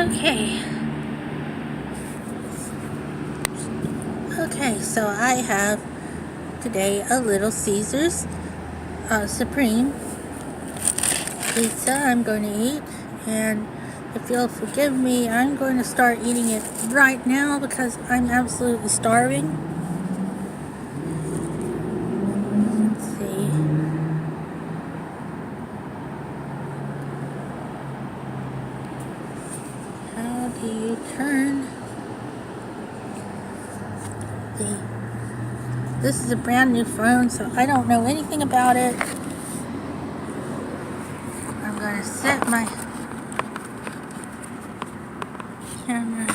Okay. Okay, so I have today a Little Caesars Supreme pizza I'm going to eat. And if you'll forgive me, I'm going to start eating it right now because I'm absolutely starving. Let's see. How do you turn the... This is a brand new phone, so I don't know anything about it. I'm going to set my camera.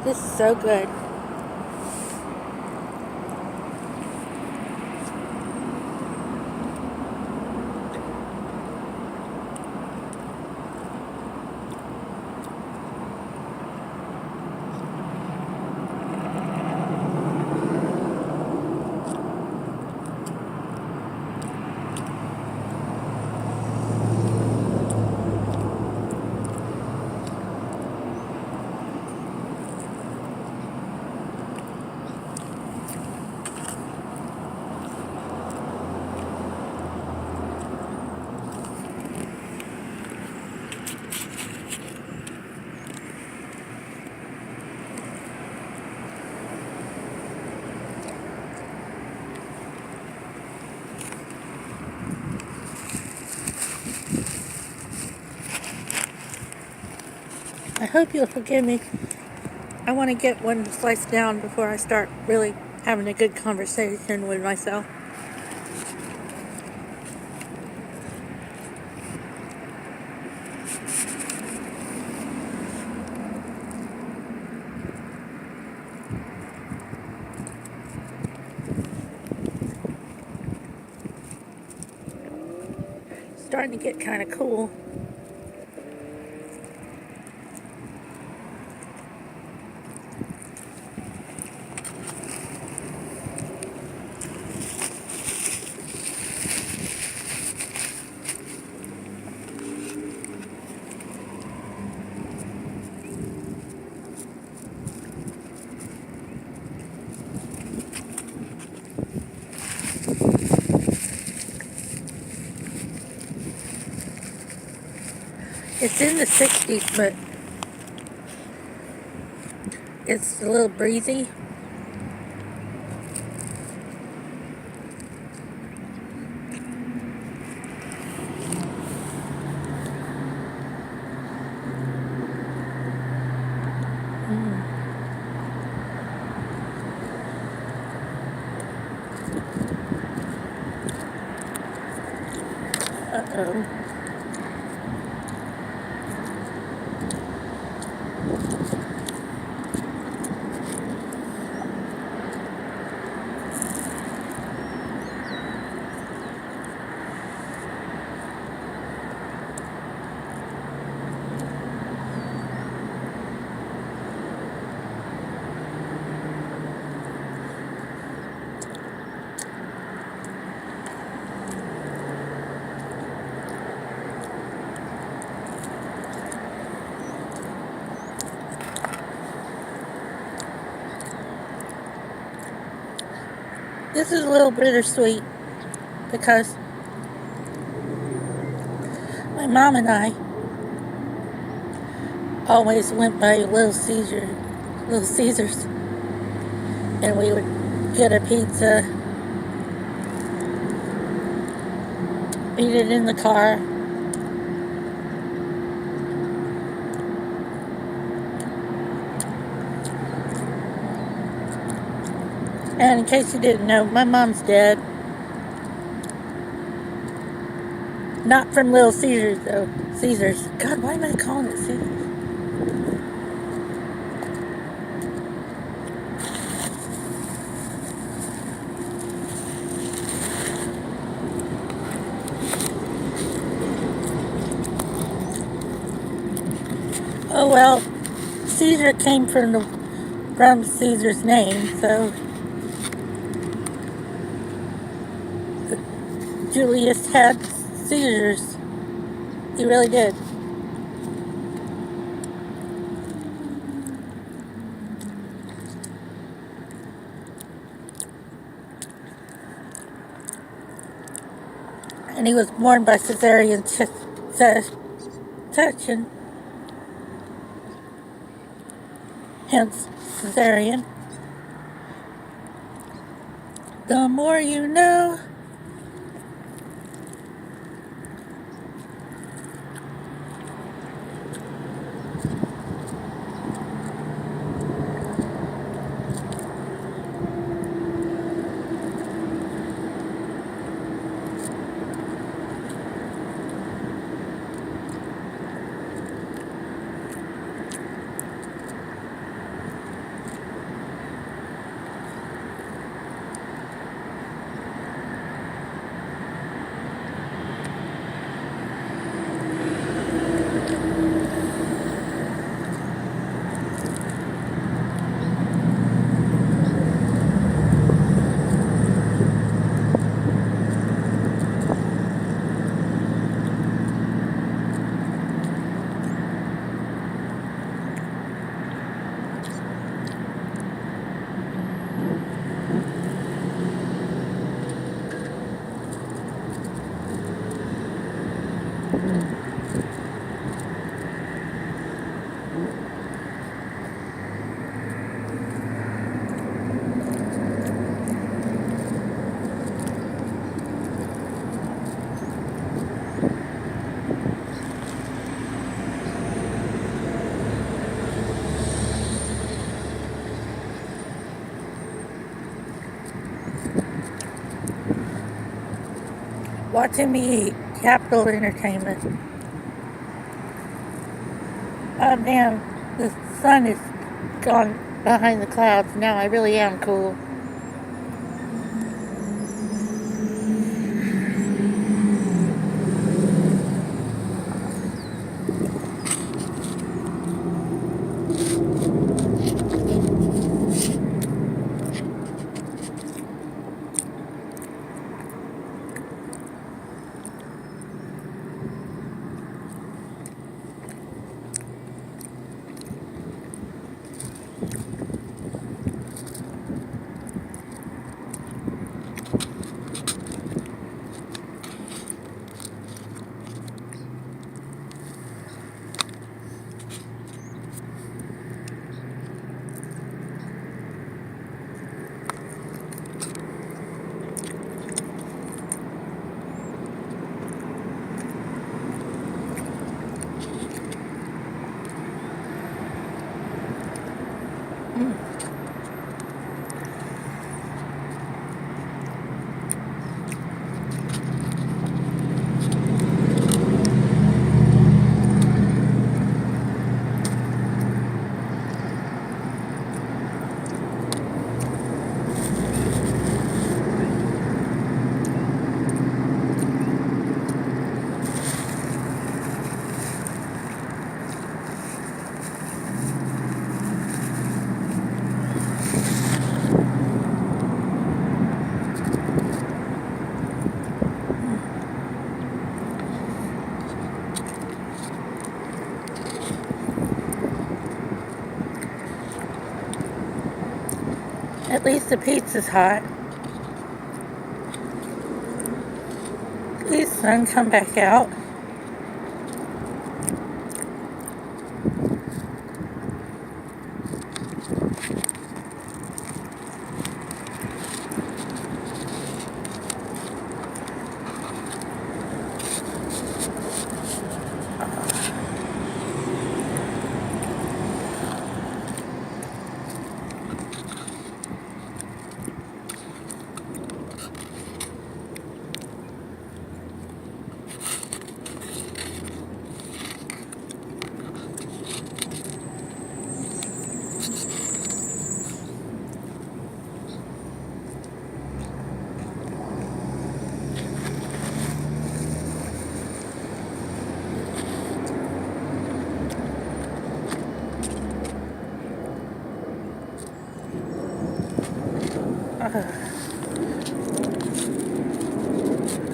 This is so good. I hope you'll forgive me. I want to get one slice down before I start really having a good conversation with myself. Starting to get kind of cool. It's in the 60s, but it's a little breezy. Uh-oh. This is a little bittersweet because my mom and I always went by Little Caesars, and we would get a pizza, eat it in the car. And in case you didn't know, my mom's dead. Not from Little Caesars, though. Caesars. God, why am I calling it Caesars? Oh well, Caesar came from Caesar's name, so Julius had seizures. He really did. And he was born by cesarean section, hence cesarean. The more you know. Watching me eat. Capital entertainment. Oh damn, the sun is gone behind the clouds. Now I really am cool. At least the pizza's hot. Please, sun, come back out.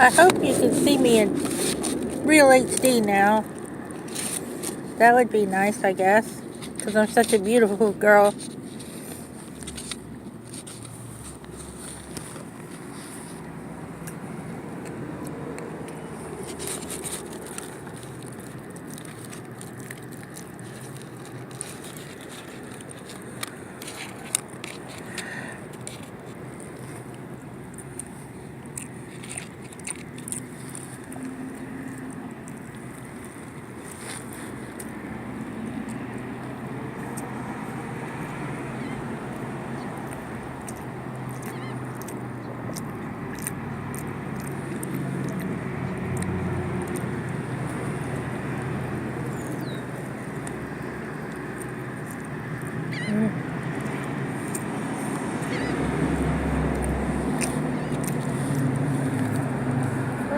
I hope you can see me in real HD now. That would be nice, I guess, because I'm such a beautiful girl.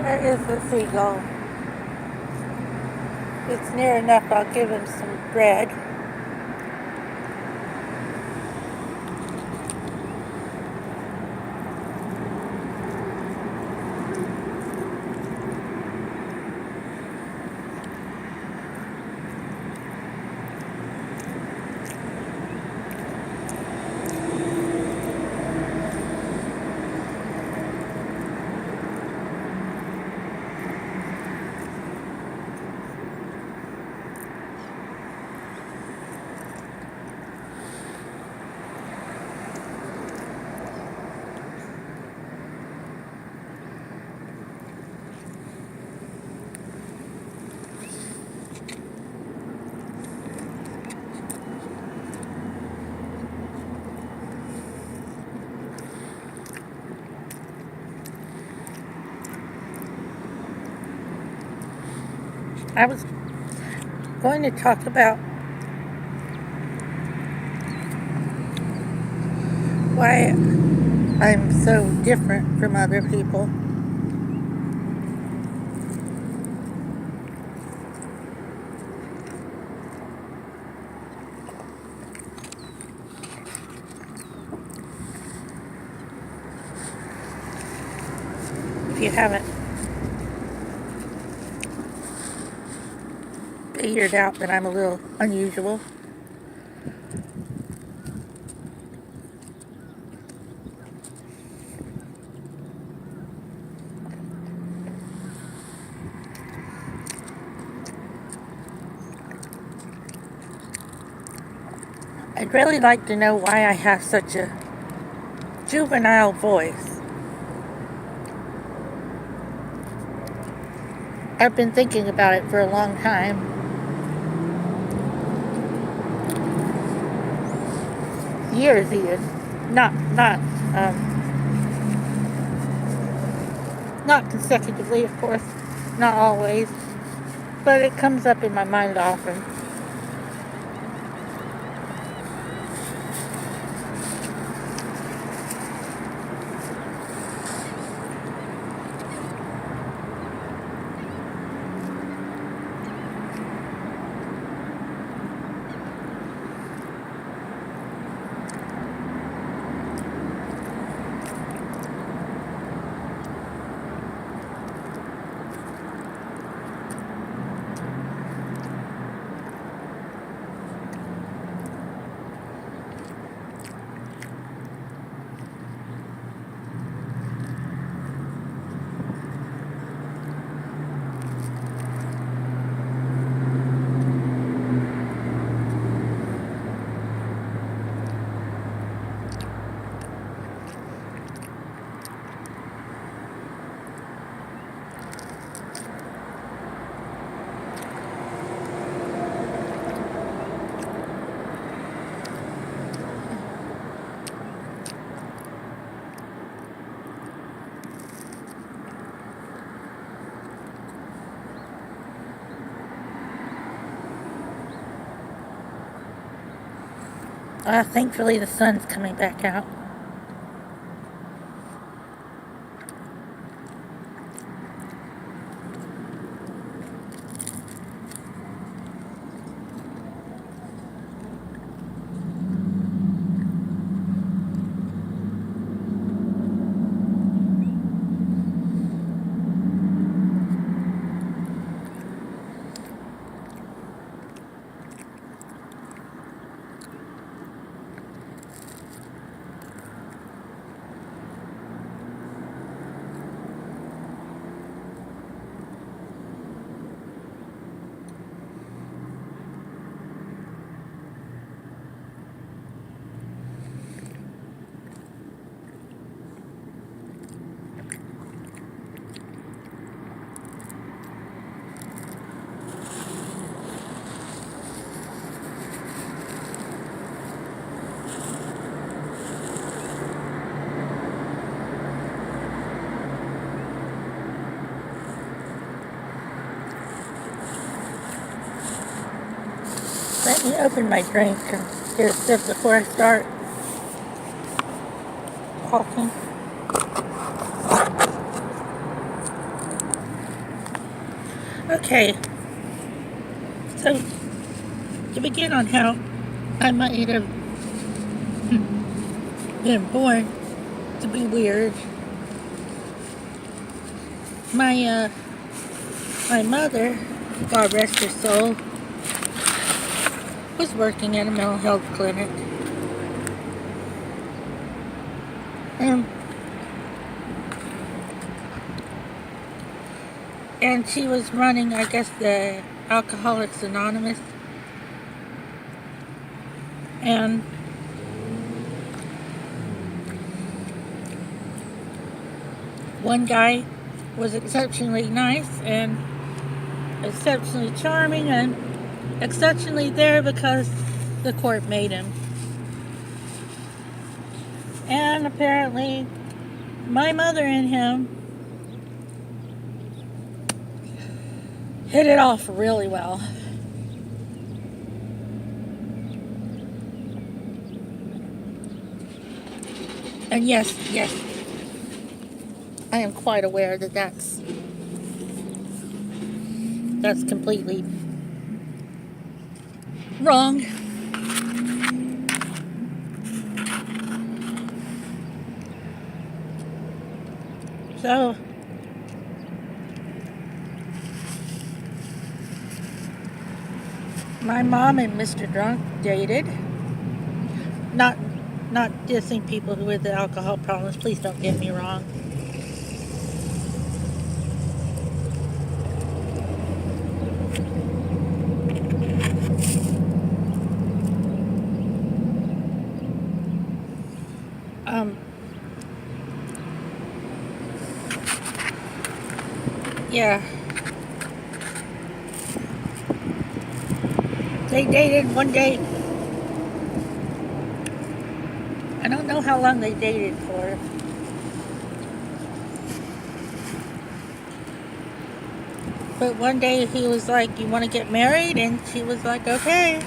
Where is the seagull? It's near enough. I'll give him some bread. I was going to talk about why I'm so different from other people. If you haven't figured out that I'm a little unusual. I'd really like to know why I have such a juvenile voice. I've been thinking about it for a long time. Years even. Not consecutively, of course. Not always. But it comes up in my mind often. Thankfully the sun's coming back out. Let me open my drink and get a sip before I start talking. Okay, so to begin on how I might have been born to be weird, my mother, God rest her soul, was working at a mental health clinic. And she was running, I guess, the Alcoholics Anonymous. And one guy was exceptionally nice and exceptionally charming and exceptionally there because the court made him. And apparently, my mother and him hit it off really well. And yes, I am quite aware that that's completely wrong. So, my mom and Mr. Drunk dated. Not dissing people with the alcohol problems, please don't get me wrong. Yeah. They dated one day. I don't know how long they dated for. But one day he was like, "You want to get married?" And she was like, "Okay."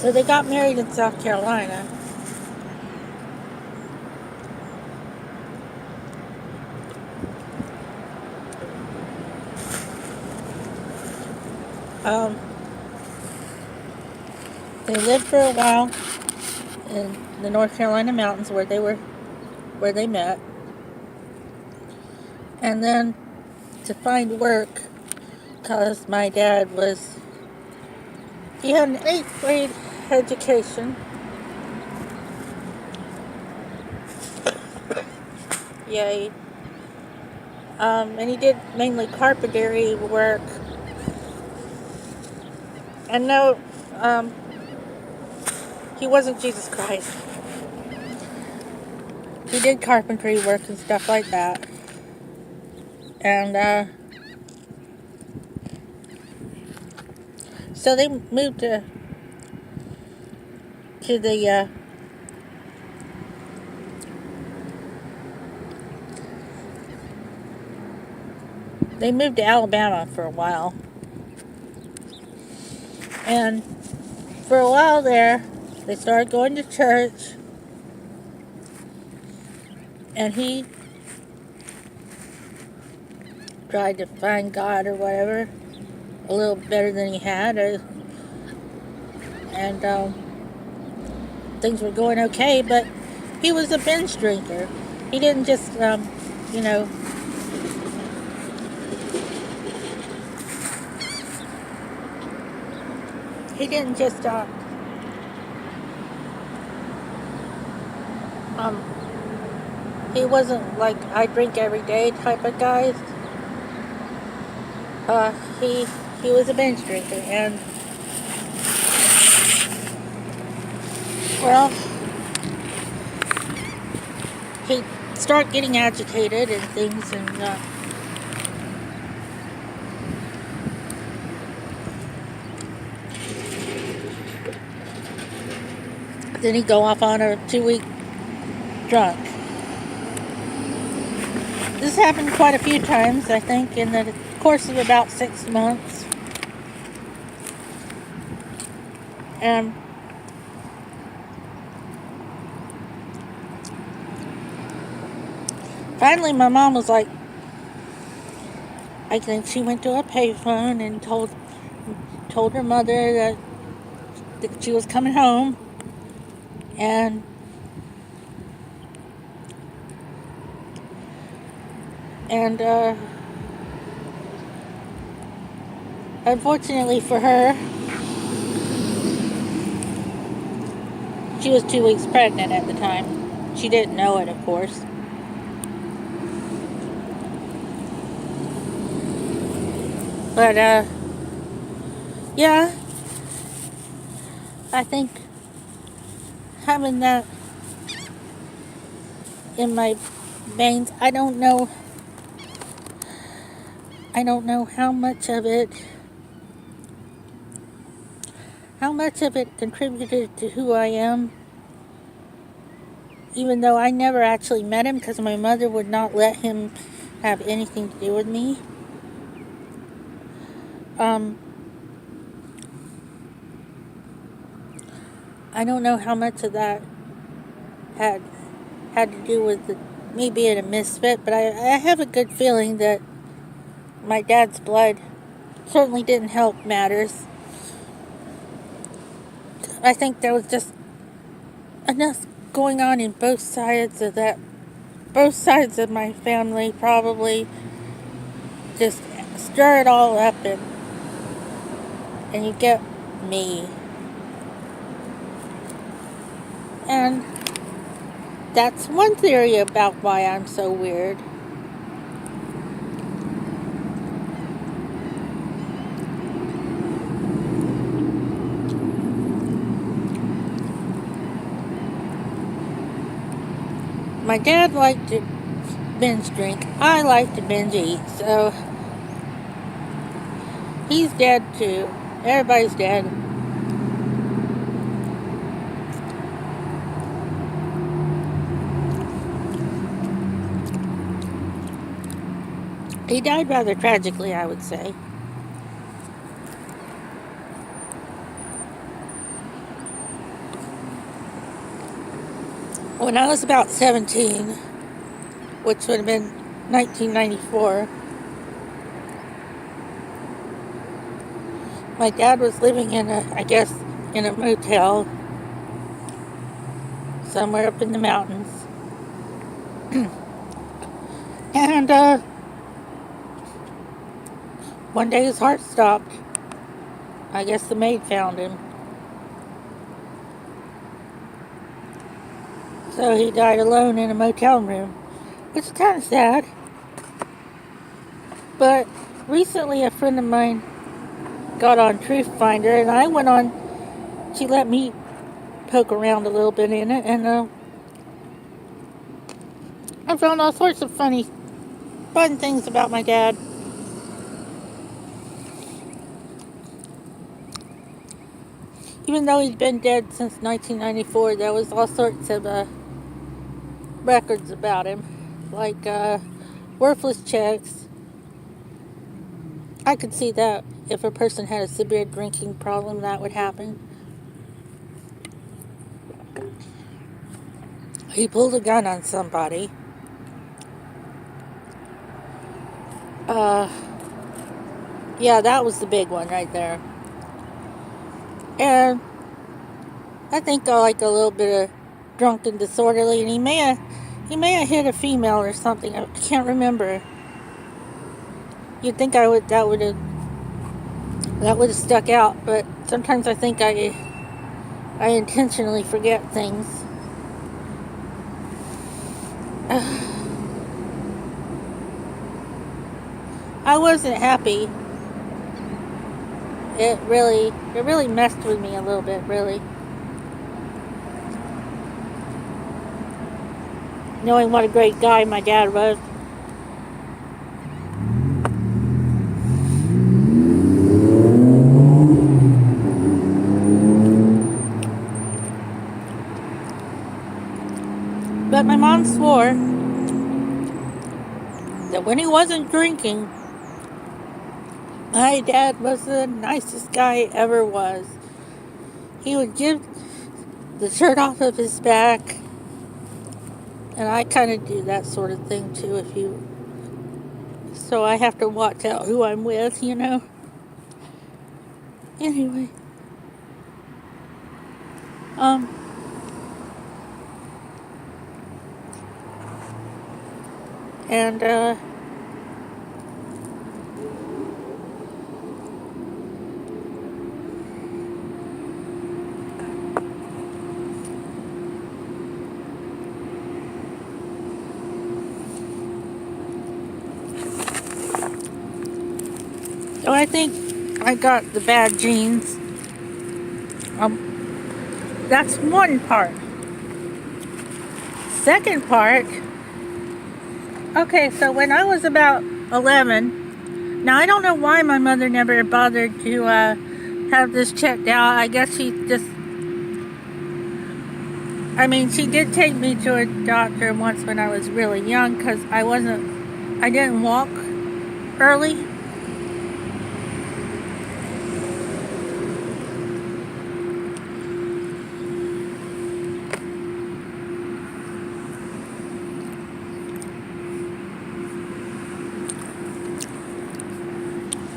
So they got married in South Carolina. They lived for a while in the North Carolina mountains where they met. And then to find work, because my dad he had an 8th grade education. Yay. And he did mainly carpentry work. And no, he wasn't Jesus Christ. He did carpentry work and stuff like that. And, so they moved to the, they moved to Alabama for a while. And for a while there, they started going to church. And he tried to find God or whatever a little better than he had. And things were going okay, but he was a binge drinker. He didn't just, he didn't just, he wasn't like I drink every day type of guy. He was a binge drinker, and Well, he'd start getting agitated and things, and then he'd go off on a 2-week drunk. This happened quite a few times, I think, in the course of about 6 months. And finally, my mom was like, I think she went to a payphone and told her mother that she was coming home, and unfortunately for her, she was 2 weeks pregnant at the time. She didn't know it, of course. But, yeah, I think having that in my veins, I don't know how much of it contributed to who I am, even though I never actually met him because my mother would not let him have anything to do with me. I don't know how much of that had to do with me being a misfit, but I have a good feeling that my dad's blood certainly didn't help matters. I think there was just enough going on in both sides of my family probably just stir it all up, and you get me. And that's one theory about why I'm so weird. My dad liked to binge drink. I like to binge eat, so he's dead too. Everybody's dead. He died rather tragically, I would say. When I was about 17, which would have been 1994, my dad was living in a motel somewhere up in the mountains. And one day his heart stopped. I guess the maid found him. So he died alone in a motel room, which is kind of sad. But recently a friend of mine got on Truth Finder, and I went on, she let me poke around a little bit in it, and I found all sorts of fun things about my dad. Even though he'd been dead since 1994, there was all sorts of records about him, like worthless checks. I could see that if a person had a severe drinking problem, that would happen. He pulled a gun on somebody. Yeah, that was the big one right there. And I think I like a little bit of drunk and disorderly, and he may have hit a female or something. I can't remember. You'd think that would have stuck out, but sometimes I think I intentionally forget things. I wasn't happy. It really messed with me a little bit, really. knowing what a great guy my dad was. But my mom swore that when he wasn't drinking, my dad was the nicest guy ever was. He would give the shirt off of his back, and I kind of do that sort of thing too. So I have to watch out who I'm with, you know. Anyway, um, and so I think I got the bad genes. That's one part. Second part, okay, so when I was about 11, now I don't know why my mother never bothered to have this checked out. I guess she just, I mean, she did take me to a doctor once when I was really young because I didn't walk early.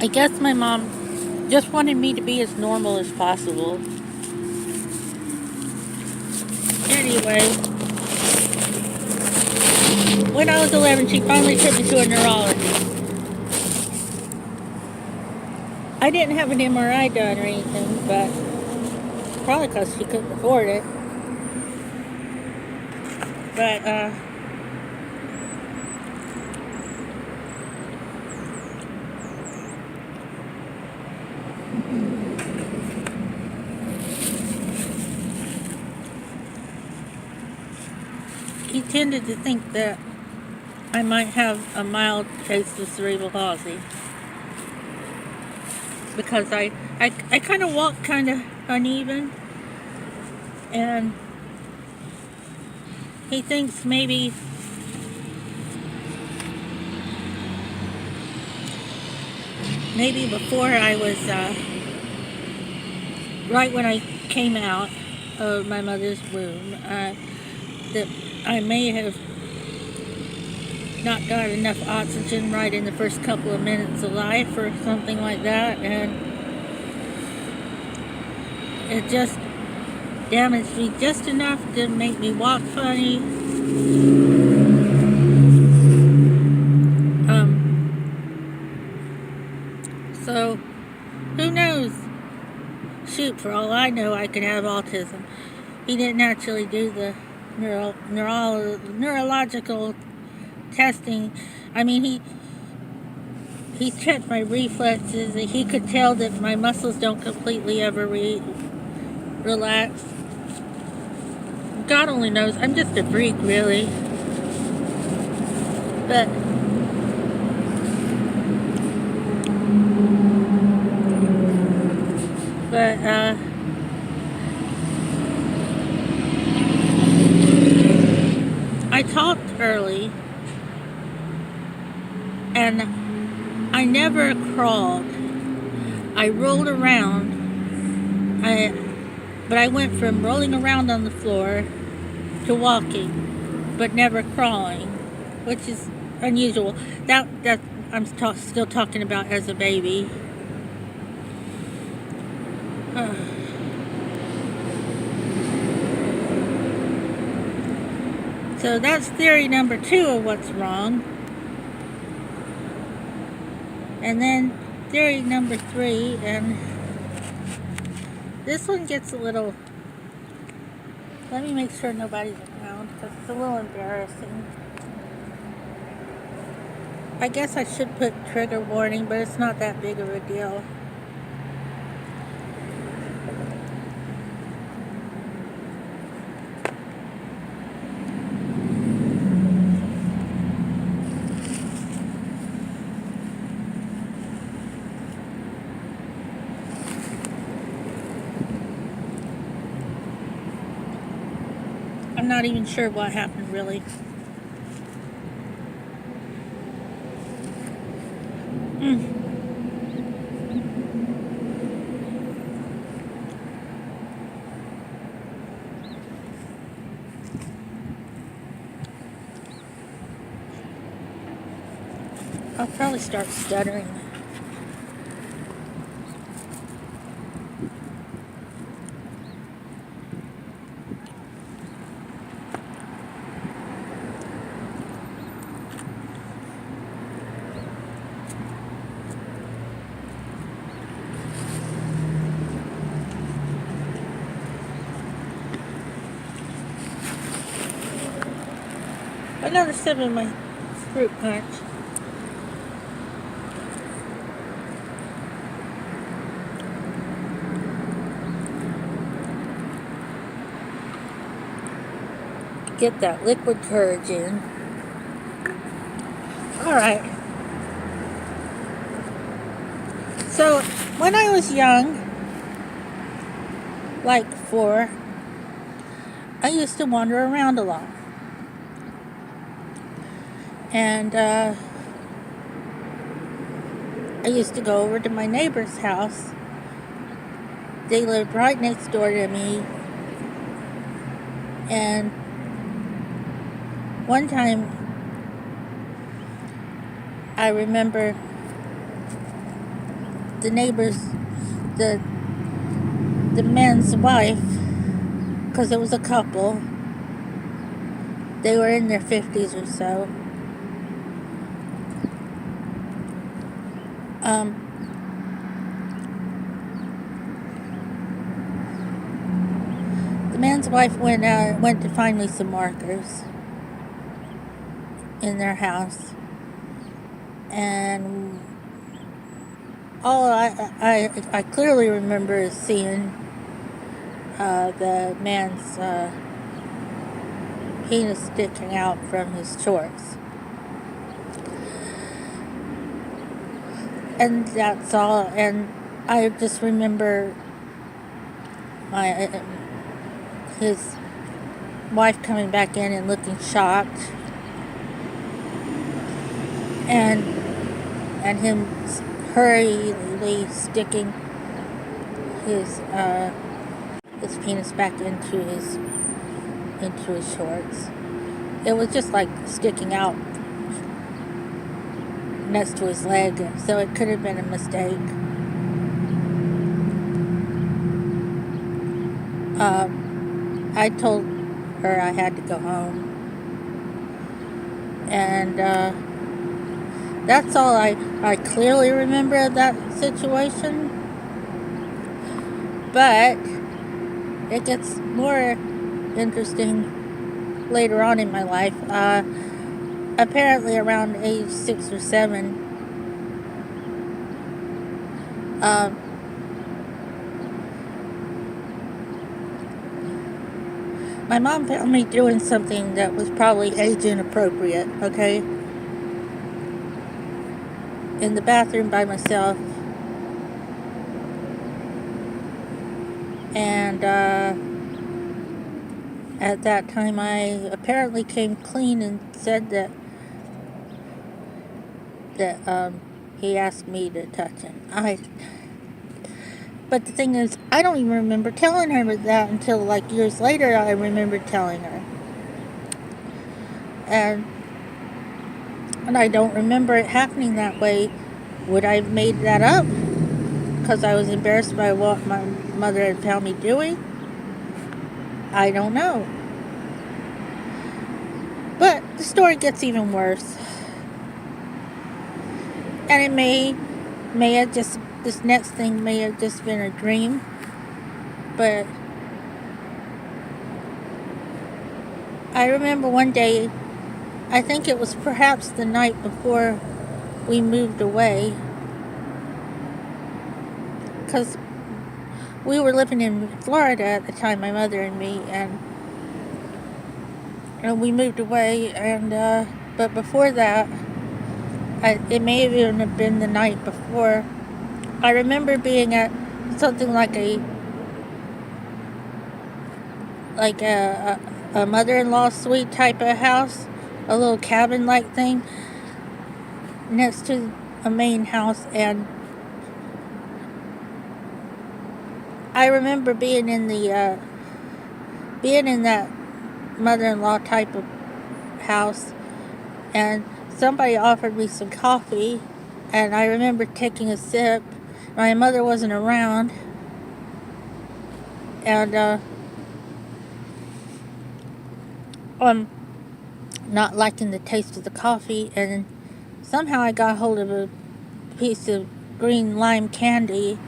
I guess my mom just wanted me to be as normal as possible. Anyway, when I was 11, she finally took me to a neurologist. I didn't have an MRI done or anything, but probably because she couldn't afford it. But, he tended to think that I might have a mild case of cerebral palsy. Because I kind of walk kind of uneven. And he thinks maybe before I was, right when I came out of my mother's womb, that I may have not got enough oxygen right in the first couple of minutes of life or something like that, and it just damaged me just enough to make me walk funny. So who knows? Shoot, for all I know, I could have autism. He didn't actually do the neurological testing. I mean, he checked my reflexes, and he could tell that my muscles don't completely ever relax. God only knows. I'm just a freak, really. But I talked early, and I never crawled. I rolled around. But I went from rolling around on the floor to walking, but never crawling, which is unusual. That I'm still talking about as a baby. So that's theory number 2 of what's wrong. And then theory number 3, and this one gets a little, let me make sure nobody's around because it's a little embarrassing. I guess I should put trigger warning, but it's not that big of a deal. not even sure what happened, really. I'll probably start stuttering. Another sip of my fruit punch. Get that liquid courage in. Alright. So, when I was young, like 4, I used to wander around a lot. And I used to go over to my neighbor's house. They lived right next door to me. And one time, I remember the neighbor's, the man's wife, because it was a couple. They were in their 50s or so. The man's wife went to find me some markers in their house, and all I clearly remember is seeing the man's penis sticking out from his shorts. And that's all. And I just remember his wife coming back in and looking shocked, and him hurriedly sticking his penis back into his shorts. It was just like sticking out next to his leg, so it could have been a mistake. I told her I had to go home, and that's all I clearly remember of that situation. But it gets more interesting later on in my life. Apparently around age 6 or 7, my mom found me doing something that was probably age inappropriate, okay? In the bathroom by myself. And at that time I apparently came clean and said that he asked me to touch him. But the thing is, I don't even remember telling her that until like years later. I remember telling her, and I don't remember it happening that way. Would I have made that up because I was embarrassed by what my mother had found me doing? I don't know. But the story gets even worse, and it may have just, this next thing may have just been a dream, but I remember one day, I think it was perhaps the night before we moved away, because we were living in Florida at the time, my mother and me, and we moved away, and but before that, it may have even been the night before. I remember being at something like a a mother-in-law suite type of house, a little cabin-like thing next to a main house. And I remember being in that mother-in-law type of house, and somebody offered me some coffee, and I remember taking a sip. My mother wasn't around, and I'm not liking the taste of the coffee, and somehow I got hold of a piece of green lime candy,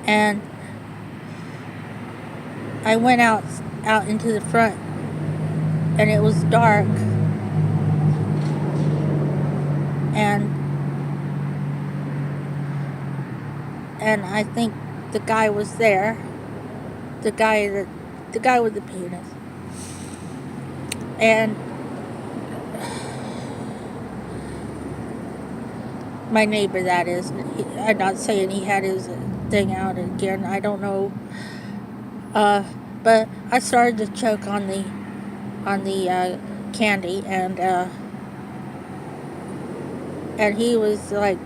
and I went out into the front, and it was dark, and I think the guy was there, the guy with the penis, and my neighbor, that is. I'm not saying he had his thing out again. I don't know. But I started to choke on the candy, and he was like,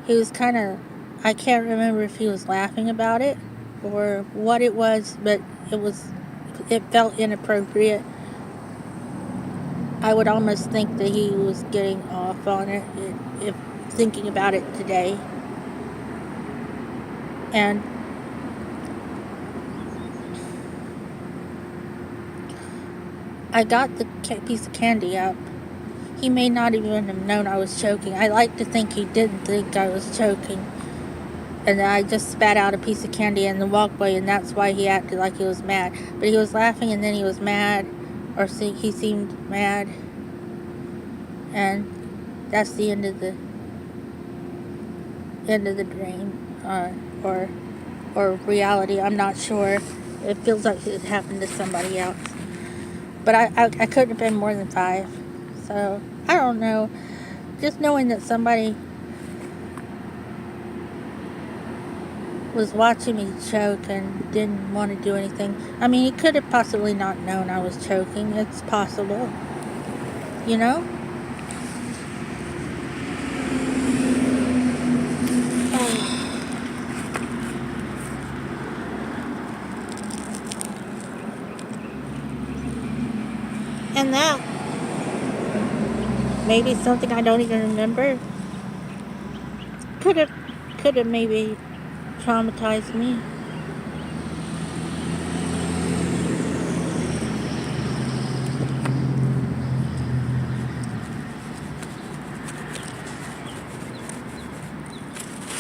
he was kind of, I can't remember if he was laughing about it or what it was, but it felt inappropriate. I would almost think that he was getting off on it, if thinking about it today. And I got the piece of candy up. He may not even have known I was choking. I like to think he didn't think I was choking. And I just spat out a piece of candy in the walkway, and that's why he acted like he was mad. But he was laughing, and then he was mad, or he seemed mad. And that's the end of the dream, or reality. I'm not sure. It feels like it happened to somebody else. But I couldn't have been more than 5. So, I don't know. Just knowing that somebody was watching me choke and didn't want to do anything. I mean, he could have possibly not known I was choking. It's possible. You know? And that, maybe something I don't even remember, could have maybe traumatized me.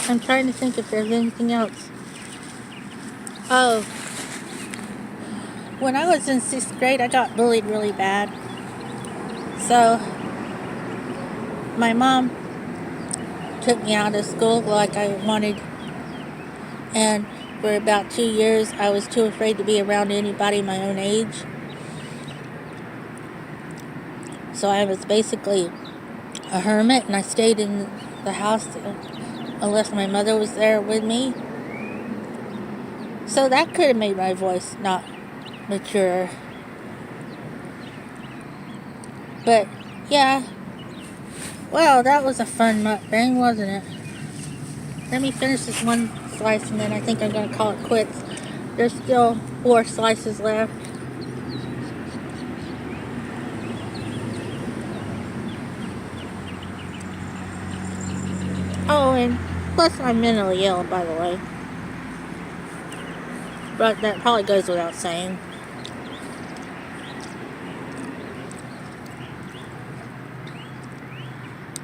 I'm trying to think if there's anything else. Oh, when I was in 6th grade, I got bullied really bad. So, my mom took me out of school like I wanted, and for about 2 years, I was too afraid to be around anybody my own age. So I was basically a hermit, and I stayed in the house unless my mother was there with me. So that could have made my voice not mature. But, yeah. Well, that was a fun mukbang, wasn't it? Let me finish this one slice, and then I think I'm going to call it quits. There's still 4 slices left. Oh, and plus I'm mentally ill, by the way. But that probably goes without saying.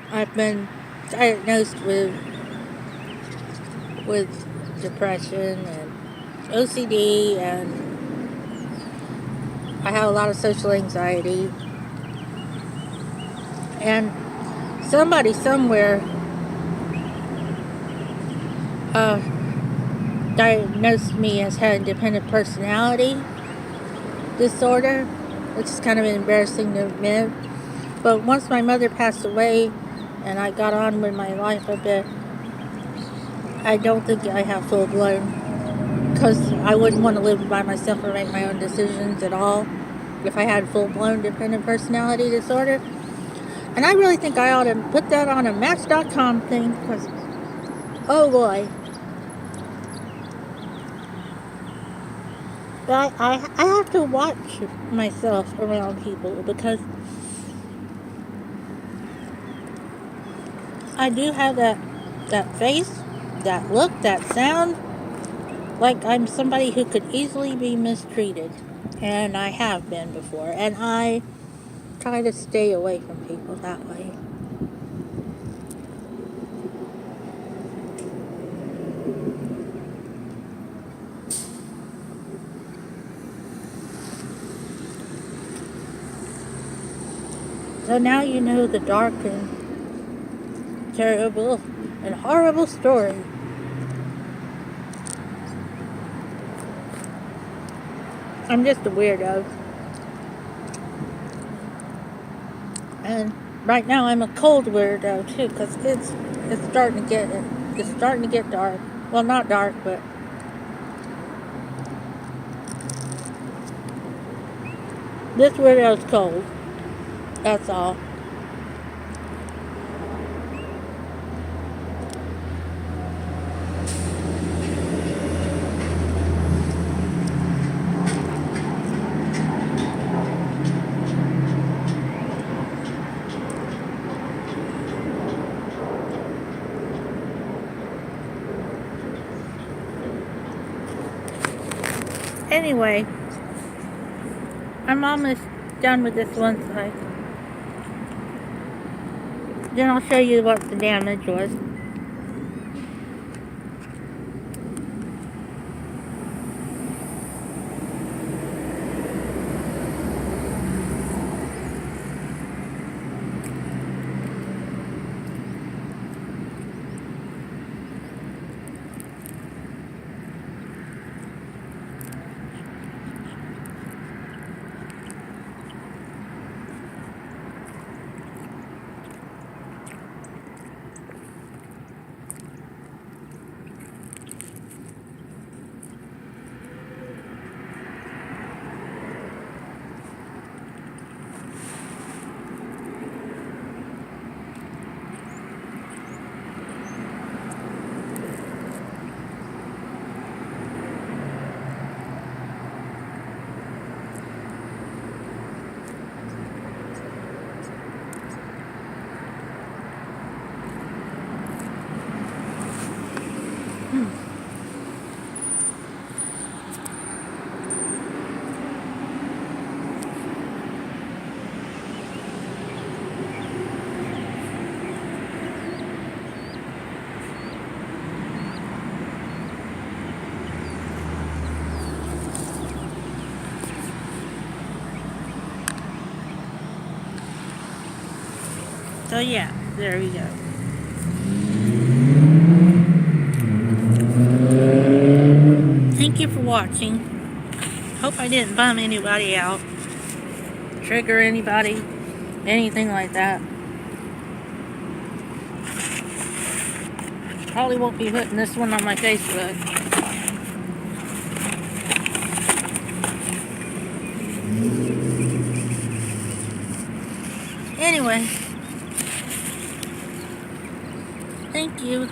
I've been diagnosed with depression and OCD, and I have a lot of social anxiety. And somebody somewhere diagnosed me as having dependent personality disorder, which is kind of embarrassing to admit. But once my mother passed away and I got on with my life a bit, I don't think I have full-blown because I wouldn't want to live by myself or make my own decisions at all if I had full-blown dependent personality disorder. And I really think I ought to put that on a Match.com thing, because, oh boy. But I have to watch myself around people, because I do have that face, that look, that sound, like I'm somebody who could easily be mistreated. And I have been before. And I try to stay away from people that way. So now you know the dark and terrible and horrible story. I'm just a weirdo. And right now I'm a cold weirdo too, because it's starting to get dark. Well, not dark, but this weirdo's cold. That's all. Anyway, I'm almost done with this one side. Then I'll show you what the damage was. So yeah, there we go. Thank you for watching. Hope I didn't bum anybody out, trigger anybody, anything like that. Probably won't be putting this one on my Facebook. Anyway, thank you.